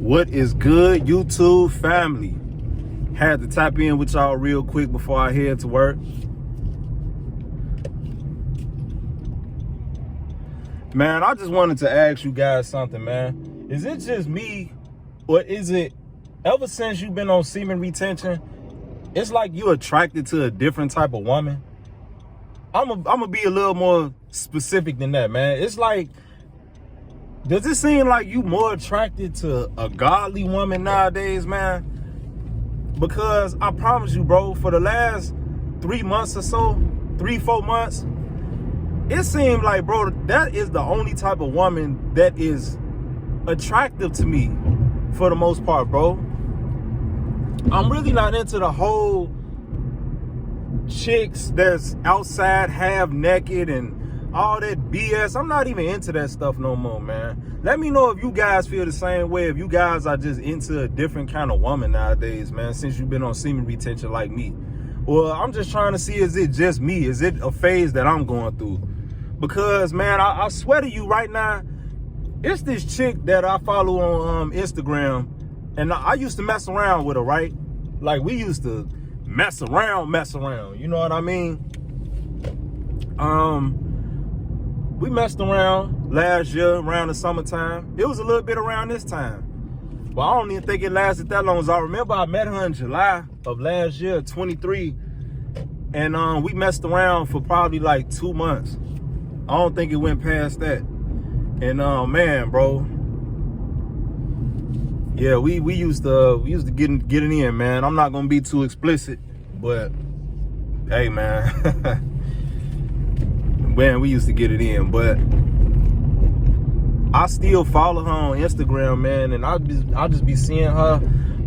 What is good, YouTube family? Had to tap in with y'all real quick before I head to work. Man, I just wanted to ask you guys something, man. Is it just me, or is it ever since you've been on semen retention, it's like you attracted to a different type of woman? I'm gonna be a little more specific than that, man. It's like, does it seem like you more attracted to a godly woman nowadays, man? Because I promise you, bro, for the last 3 months or so, 3-4 months, it seemed like, bro, that is the only type of woman that is attractive to me for the most part, bro. I'm really not into the whole chicks that's outside half naked and all that BS. I'm not even into that stuff no more, man. Let me know if you guys feel the same way, if you guys are just into a different kind of woman nowadays, man, since you've been on semen retention like me. Well, I'm just trying to see, is it just me? Is it a phase that I'm going through? Because, man, I swear to you right now, it's this chick that I follow on Instagram, and I used to mess around with her, right? Like, we used to mess around, you know what I mean? We messed around last year around the summertime. It was a little bit around this time, but I don't even think it lasted that long. As I remember, I met her in July of last year, 23, and we messed around for probably like 2 months. I don't think it went past that. And man, bro, yeah, we used to get it in, man. I'm not gonna be too explicit, but hey, man. Man, we used to get it in, but I still follow her on Instagram, man, and I'll just be seeing her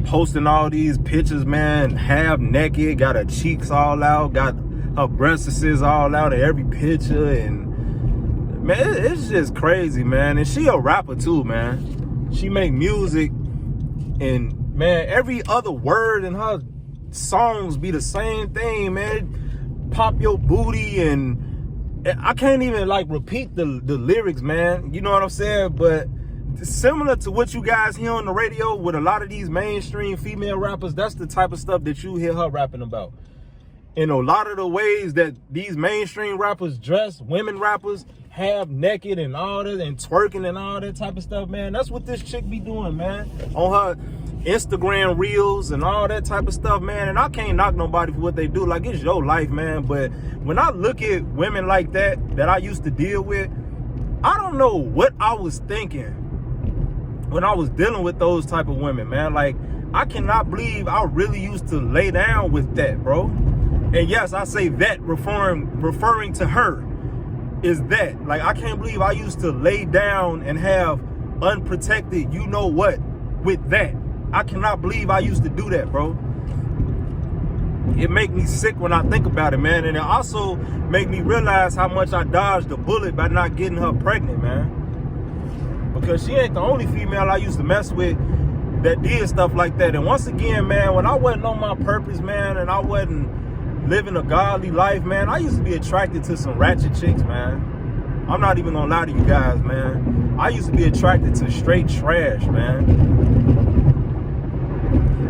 posting all these pictures, man, half naked, got her cheeks all out, got her breasts all out in every picture, and man, it's just crazy, man. And she a rapper too, man. She make music, and man, every other word in her songs be the same thing, man. Pop your booty, and I can't even like repeat the lyrics, man. You know what I'm saying? But similar to what you guys hear on the radio with a lot of these mainstream female rappers, that's the type of stuff that you hear her rapping about. And a lot of the ways that these mainstream rappers dress, women rappers, half naked and all that, and twerking and all that type of stuff, man. That's what this chick be doing, man. On her Instagram reels and all that type of stuff, man. And I can't knock nobody for what they do. Like, it's your life, man. But when I look at women like that I used to deal with, I don't know what I was thinking when I was dealing with those type of women, man. Like, I cannot believe I really used to lay down with that, bro. And yes, I say that referring to her is that. Like, I can't believe I used to lay down and have unprotected you know what with that. I cannot believe I used to do that, bro. It make me sick when I think about it, man. And it also make me realize how much I dodged the bullet by not getting her pregnant, man. Because she ain't the only female I used to mess with that did stuff like that. And once again, man, when I wasn't on my purpose, man, and I wasn't living a godly life, man, I used to be attracted to some ratchet chicks, man. I'm not even gonna lie to you guys, man. I used to be attracted to straight trash, man.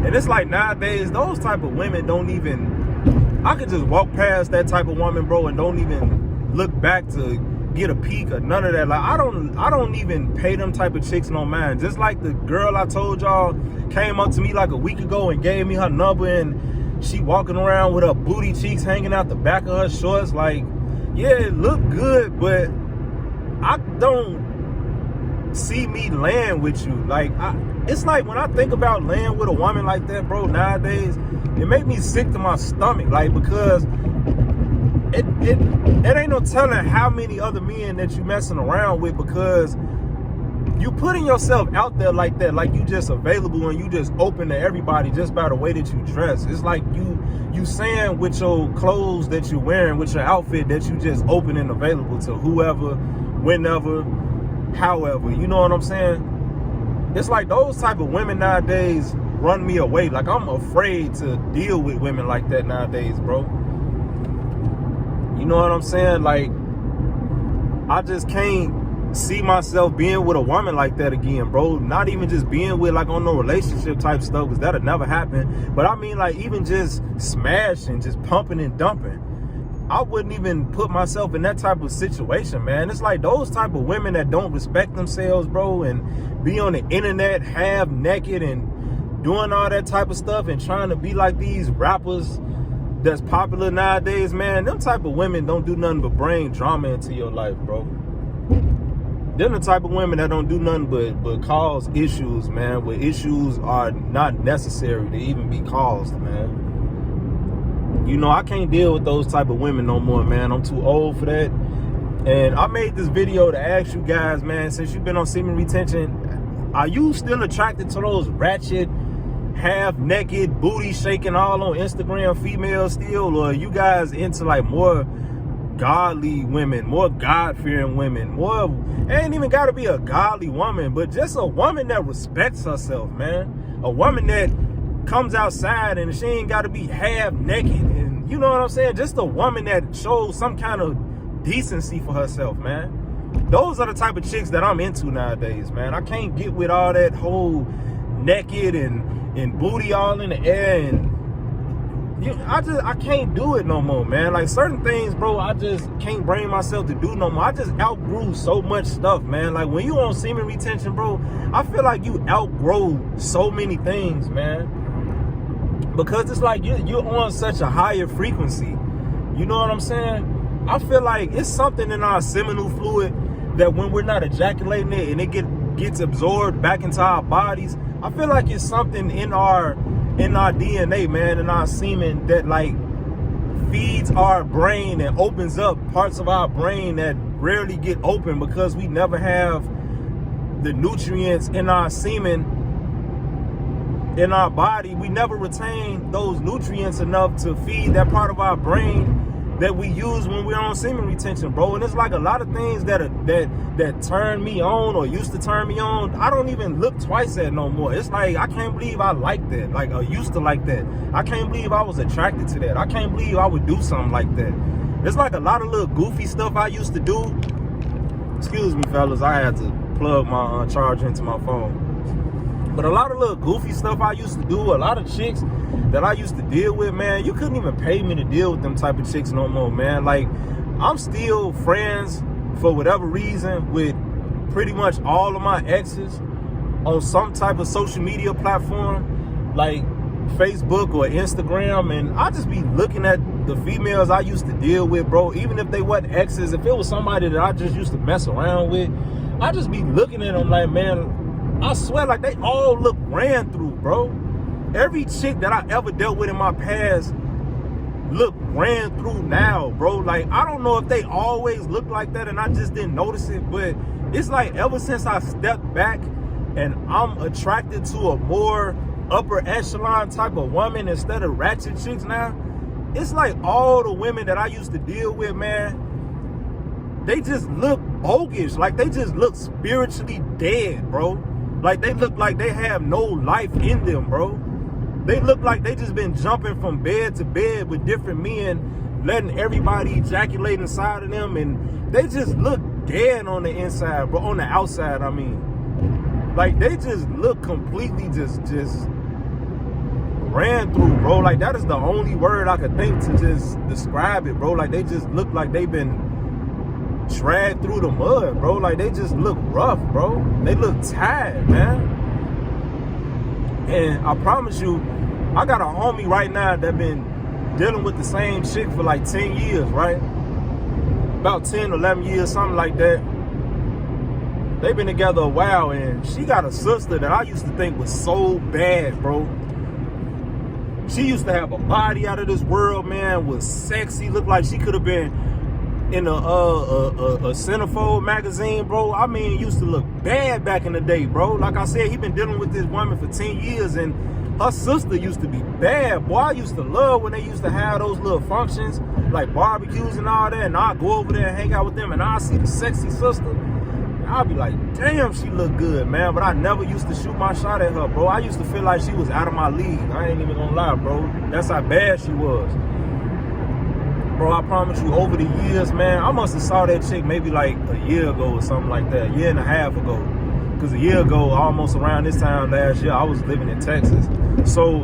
And it's like nowadays, those type of women don't even, I could just walk past that type of woman, bro, and don't even look back to get a peek or none of that. Like, I don't even pay them type of chicks no mind. Just like the girl I told y'all came up to me like a week ago and gave me her number, and she walking around with her booty cheeks hanging out the back of her shorts. Like, yeah, it looked good, but I don't see me laying with you. Like, it's like when I think about laying with a woman like that, bro, nowadays, it make me sick to my stomach. Like, because it ain't no telling how many other men that you messing around with, because you putting yourself out there like that, like you just available and you just open to everybody just by the way that you dress. It's like you saying with your clothes that you're wearing, with your outfit, that you just open and available to whoever, whenever, however. You know what I'm saying? It's like those type of women nowadays run me away. Like, I'm afraid to deal with women like that nowadays, bro. You know what I'm saying? Like, I just can't see myself being with a woman like that again, bro. Not even just being with, like, on no relationship type stuff, because that'll never happen. But I mean, like, even just smashing, just pumping and dumping. I wouldn't even put myself in that type of situation, man. It's like those type of women that don't respect themselves, bro, and be on the internet half naked and doing all that type of stuff and trying to be like these rappers that's popular nowadays, man. Them type of women don't do nothing but bring drama into your life, bro. They're the type of women that don't do nothing but cause issues, man, where issues are not necessary to even be caused, man. You know, I can't deal with those type of women no more, man. I'm too old for that. And I made this video to ask you guys, man, since you've been on semen retention, are you still attracted to those ratchet, half-naked, booty-shaking all on Instagram females still? Or are you guys into, like, more godly women, more God-fearing women, more, ain't even got to be a godly woman, but just a woman that respects herself, man. A woman that comes outside and she ain't got to be half naked, and you know what I'm saying? Just a woman that shows some kind of decency for herself, man. Those are the type of chicks that I'm into nowadays, man. I can't get with all that whole naked and booty all in the air, and I can't do it no more, man. Like, certain things, bro, I just can't bring myself to do no more. I just outgrew so much stuff, man. Like, when you on semen retention, bro, I feel like you outgrow so many things, man. Because it's like you're on such a higher frequency. You know what I'm saying? I feel like it's something in our seminal fluid that when we're not ejaculating it and it gets absorbed back into our bodies, I feel like it's something in our DNA, man, in our semen that, like, feeds our brain and opens up parts of our brain that rarely get open because we never have the nutrients in our semen, in our body. We never retain those nutrients enough to feed that part of our brain that we use when we're on semen retention, bro. And it's like a lot of things that turn me on or used to turn me on, I don't even look twice at no more. It's like, I can't believe I like that, like, I used to like that. I can't believe I was attracted to that. I can't believe I would do something like that. It's like a lot of little goofy stuff I used to do. Excuse me, fellas, I had to plug my charger into my phone. But a lot of little goofy stuff I used to do, a lot of chicks that I used to deal with, man, you couldn't even pay me to deal with them type of chicks no more, man. Like, I'm still friends, for whatever reason, with pretty much all of my exes on some type of social media platform, like Facebook or Instagram, and I just be looking at the females I used to deal with, bro, even if they wasn't exes, if it was somebody that I just used to mess around with, I just be looking at them like, man, I swear, like, they all look ran through, bro. Every chick that I ever dealt with in my past look ran through now, bro. Like, I don't know if they always look like that and I just didn't notice it, but it's like ever since I stepped back and I'm attracted to a more upper echelon type of woman instead of ratchet chicks now, it's like all the women that I used to deal with, man, they just look bogus. Like, they just look spiritually dead, bro. Like, they look like they have no life in them, bro. They look like they just been jumping from bed to bed with different men, letting everybody ejaculate inside of them, and they just look dead on the inside, bro. On the outside, I mean. Like, they just look completely just ran through, bro. Like, that is the only word I could think to just describe it, bro. Like, they just look like they've been dragged through the mud, bro. Like, they just look rough, bro. They look tired, man. And I promise you, I got a homie right now that been dealing with the same chick for like 10 years, right? About 10, 11 years, something like that. They've been together a while, and she got a sister that I used to think was so bad, bro. She used to have a body out of this world, man, was sexy, looked like she could have been in a centerfold magazine, bro. I mean, used to look bad back in the day, bro. Like I said, he been dealing with this woman for 10 years, and her sister used to be bad, boy. I used to love when they used to have those little functions, like barbecues and all that, and I'd go over there and hang out with them, and I'd see the sexy sister, and I'd be like, damn, she look good, man. But I never used to shoot my shot at her, bro. I used to feel like she was out of my league. I ain't even gonna lie, bro. That's how bad she was. Bro, I promise you, over the years, man, I must have saw that chick maybe like a year ago or something like that, a year and a half ago. Because a year ago, almost around this time last year, I was living in Texas. So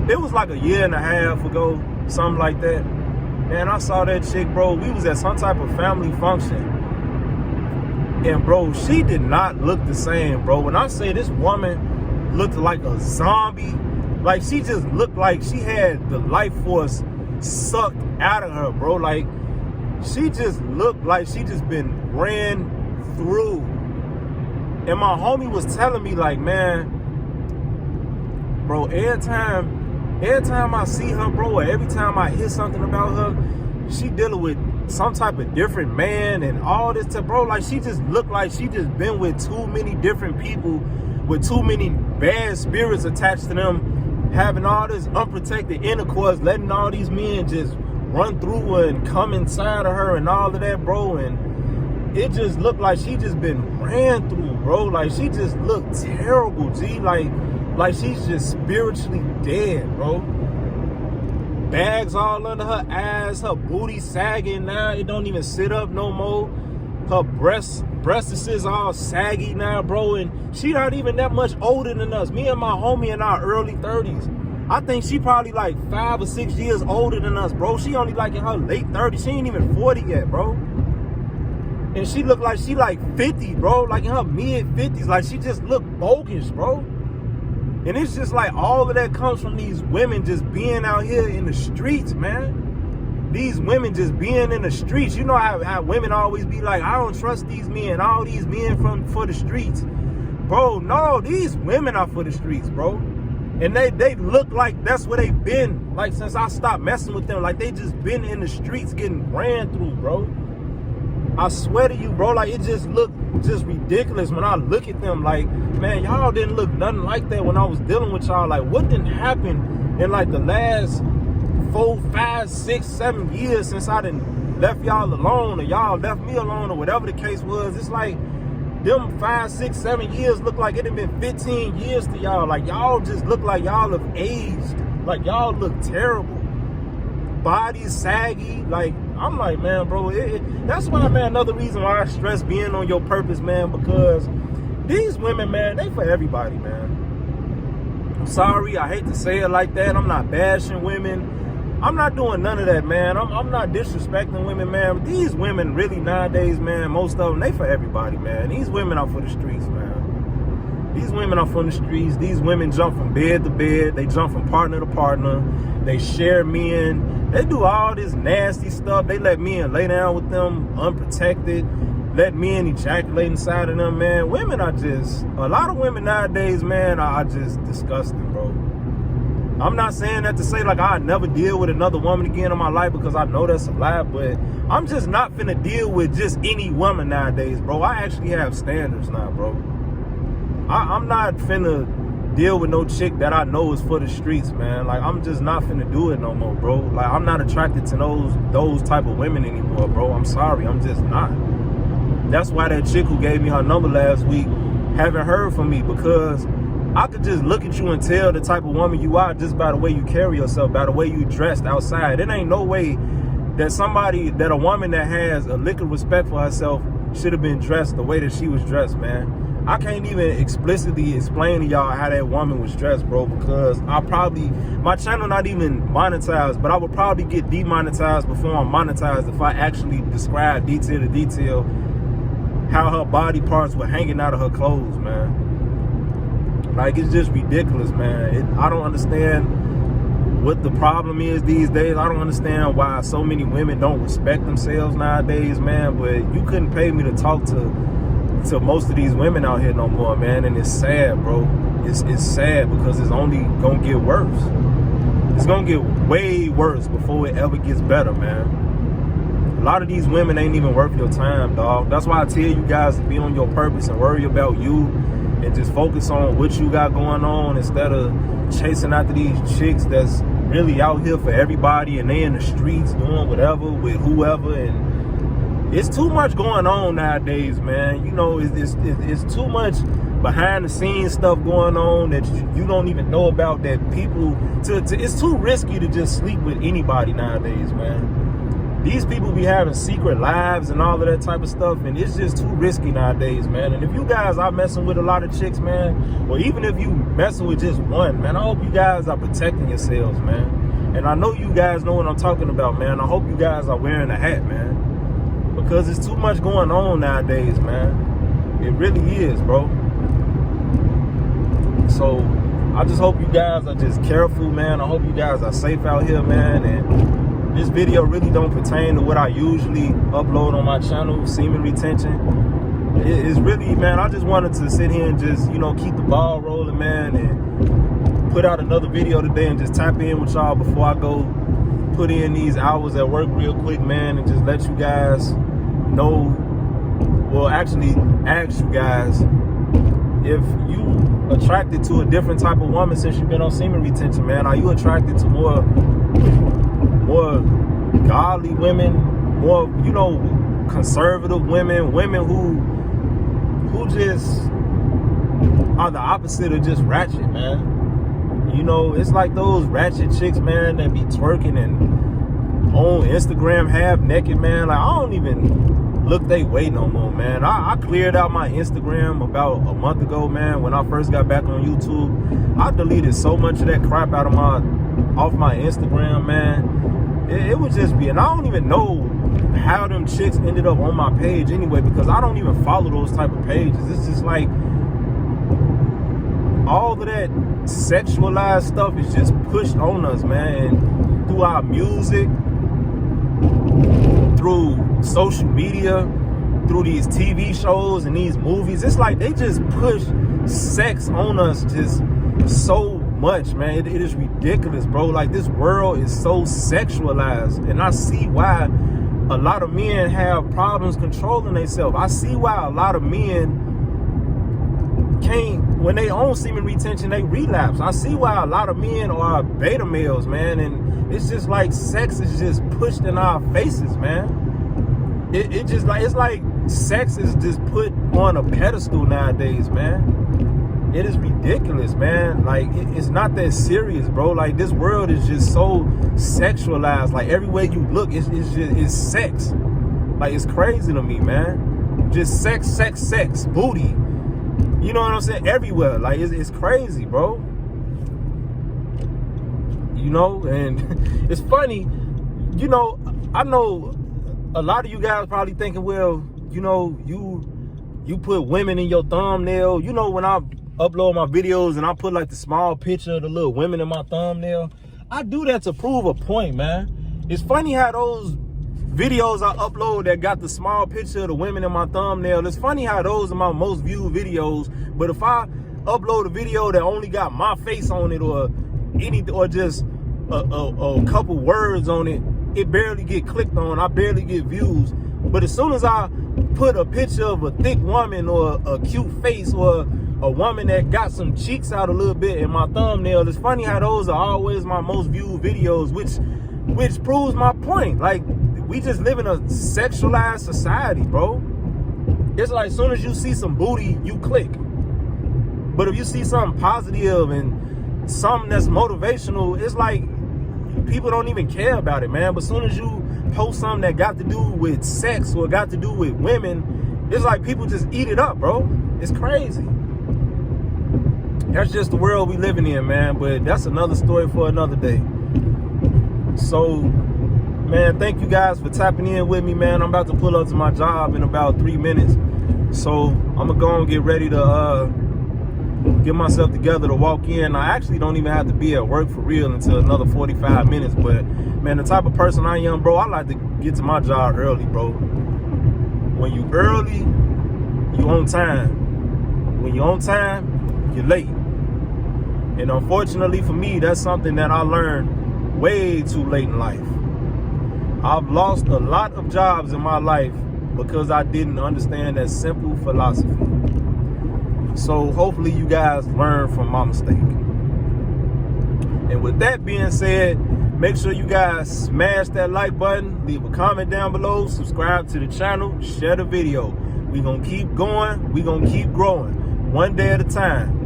it was like a year and a half ago, something like that. Man, I saw that chick, bro. We was at some type of family function. And, bro, she did not look the same, bro. When I say this woman looked like a zombie, like she just looked like she had the life force sucked out of her, bro. Like, she just looked like she just been ran through. And my homie was telling me, like, man, bro, every time I see her, bro, or every time I hear something about her, she dealing with some type of different man and all this stuff, bro. Like, she just looked like she just been with too many different people with too many bad spirits attached to them, having all this unprotected intercourse, letting all these men just run through her and come inside of her and all of that, bro. And it just looked like she just been ran through, bro. Like, she just looked terrible, G. Like she's just spiritually dead, bro. Bags all under her ass, her booty sagging now. It don't even sit up no more. Her breasts is all saggy now, bro. And she not even that much older than us. Me and my homie in our early 30s. I think she probably like 5 or 6 years older than us, bro. She only like in her late 30s. She ain't even 40 yet, bro. And she look like she like 50, bro. Like in her mid 50s. Like she just look bogus, bro. And it's just like all of that comes from these women just being out here in the streets, man. These women just being in the streets. You know how women always be like, I don't trust these men. All these men for the streets. Bro, no, these women are for the streets, bro. And they look like that's where they've been, like, since I stopped messing with them. Like, they just been in the streets getting ran through, bro. I swear to you, bro, like, it just looked just ridiculous when I look at them. Like, man, y'all didn't look nothing like that when I was dealing with y'all. Like, what didn't happen in, like, the last 4, 5, 6, 7 years since I done left y'all alone, or y'all left me alone, or whatever the case was? It's like them 5, 6, 7 years look like it had been 15 years to y'all. Like, y'all just look like y'all have aged. Like, y'all look terrible. Bodies saggy. Like, I'm like, man, bro, that's why, man, another reason why I stress being on your purpose, man, because these women, man, they for everybody, man. I'm sorry, I hate to say it like that. I'm not bashing women. I'm not doing none of that, man. I'm not disrespecting women, man. But these women really nowadays, man, most of them, they for everybody, man. These women are for the streets, man. These women are from the streets. These women jump from bed to bed. They jump from partner to partner. They share men. They do all this nasty stuff. They let men lay down with them unprotected. Let men ejaculate inside of them, man. Women are just, a lot of women nowadays, man, are just disgusting, bro. I'm not saying that to say like I'd never deal with another woman again in my life, because I know that's a lie, but I'm just not finna deal with just any woman nowadays, bro. I actually have standards now, bro. I'm not finna deal with no chick that I know is for the streets, man. Like, I'm just not finna do it no more, bro. Like, I'm not attracted to those type of women anymore, bro. I'm sorry, I'm just not. That's why that chick who gave me her number last week haven't heard from me, because I could just look at you and tell the type of woman you are just by the way you carry yourself, by the way you dressed outside. It ain't no way that a woman that has a lick of respect for herself should have been dressed the way that she was dressed, man. I can't even explicitly explain to y'all how that woman was dressed, bro, because my channel not even monetized, but I would probably get demonetized before I'm monetized if I actually describe detail to detail how her body parts were hanging out of her clothes, man. Like, it's just ridiculous, man. I don't understand what the problem is these days. I don't understand why so many women don't respect themselves nowadays, man, but you couldn't pay me to talk to most of these women out here no more, man, and it's sad, bro. It's sad because it's only gonna get worse. It's gonna get way worse before it ever gets better, man. A lot of these women ain't even worth your time, dog. That's why I tell you guys to be on your purpose and worry about you and just focus on what you got going on instead of chasing after these chicks that's really out here for everybody and they in the streets doing whatever with whoever. And it's too much going on nowadays, man. You know, it's too much behind the scenes stuff going on that you don't even know about, that people it's too risky to just sleep with anybody nowadays, man. these people be having secret lives and all of that type of stuff, and it's just too risky nowadays, man. And if you guys are messing with a lot of chicks, man, or even if you messing with just one, man, I hope you guys are protecting yourselves, man. And I know you guys know what I'm talking about, man. I hope you guys are wearing a hat, man, because it's too much going on nowadays, man. It really is, bro. So I just hope you guys are just careful, man. I hope you guys are safe out here, man. And this video really don't pertain to what I usually upload on my channel, semen retention. It's really, man, I just wanted to sit here and just, you know, keep the ball rolling, man, and put out another video today and just tap in with y'all before I go put in these hours at work real quick, man, and just let you guys know, well, actually ask you guys if you attracted to a different type of woman since you've been on semen retention, man. Are you attracted to more godly women, more, you know, conservative women, women who just are the opposite of just ratchet, man? You know, it's like those ratchet chicks, man, that be twerking and on Instagram half naked, man. Like, I don't even look they way no more, man. I cleared out my Instagram about a month ago, man. When I first got back on YouTube, I deleted so much of that crap out of off my Instagram, man. It would just be, and I don't even know how them chicks ended up on my page anyway, because I don't even follow those type of pages. It's just like all of that sexualized stuff is just pushed on us, man, through our music, through social media, through these TV shows and these movies. It's like they just push sex on us just so much, man. It is ridiculous, bro. Like, this world is so sexualized, and I see why a lot of men have problems controlling themselves. I see why a lot of men can't, when they own semen retention, they relapse. I see why a lot of men are beta males, man, and it's just like sex is just pushed in our faces, man. It just like, it's like sex is just put on a pedestal nowadays, man. It is ridiculous, man. Like, it's not that serious, bro. Like, this world is just so sexualized. Like, everywhere you look, it's sex. Like, it's crazy to me, man. Just sex, sex, sex, booty. You know what I'm saying? Everywhere. Like, it's crazy, bro. You know, and it's funny. You know, I know a lot of you guys probably thinking, well, you know, you put women in your thumbnail. You know, when I upload my videos and I put like the small picture of the little women in my thumbnail, I do that to prove a point, man. It's funny how those videos I upload that got the small picture of the women in my thumbnail, it's funny how those are my most viewed videos. But if I upload a video that only got my face on it, or just a couple words on it, it barely get clicked on, I barely get views. But as soon as I put a picture of a thick woman or a cute face or a woman that got some cheeks out a little bit in my thumbnail, it's funny how those are always my most viewed videos, which proves my point. Like, we just live in a sexualized society, bro. It's like, as soon as you see some booty, you click. But if you see something positive and something that's motivational, it's like people don't even care about it, man. But as soon as you post something that got to do with sex or got to do with women, it's like people just eat it up, bro. It's crazy. That's just the world we living in, man. But that's another story for another day. So, man, thank you guys for tapping in with me, man. I'm about to pull up to my job in about 3 minutes. So I'm gonna go and get ready to get myself together to walk in. I actually don't even have to be at work for real until another 45 minutes. But, man, the type of person I am, bro, I like to get to my job early, bro. When you early, you on time. When you're on time, you're late. And unfortunately for me, that's something that I learned way too late in life. I've lost a lot of jobs in my life because I didn't understand that simple philosophy. So hopefully you guys learn from my mistake. And with that being said, make sure you guys smash that like button, leave a comment down below, subscribe to the channel, share the video. We're going to keep going. We're going to keep growing one day at a time.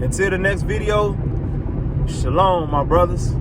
Until the next video, shalom, my brothers.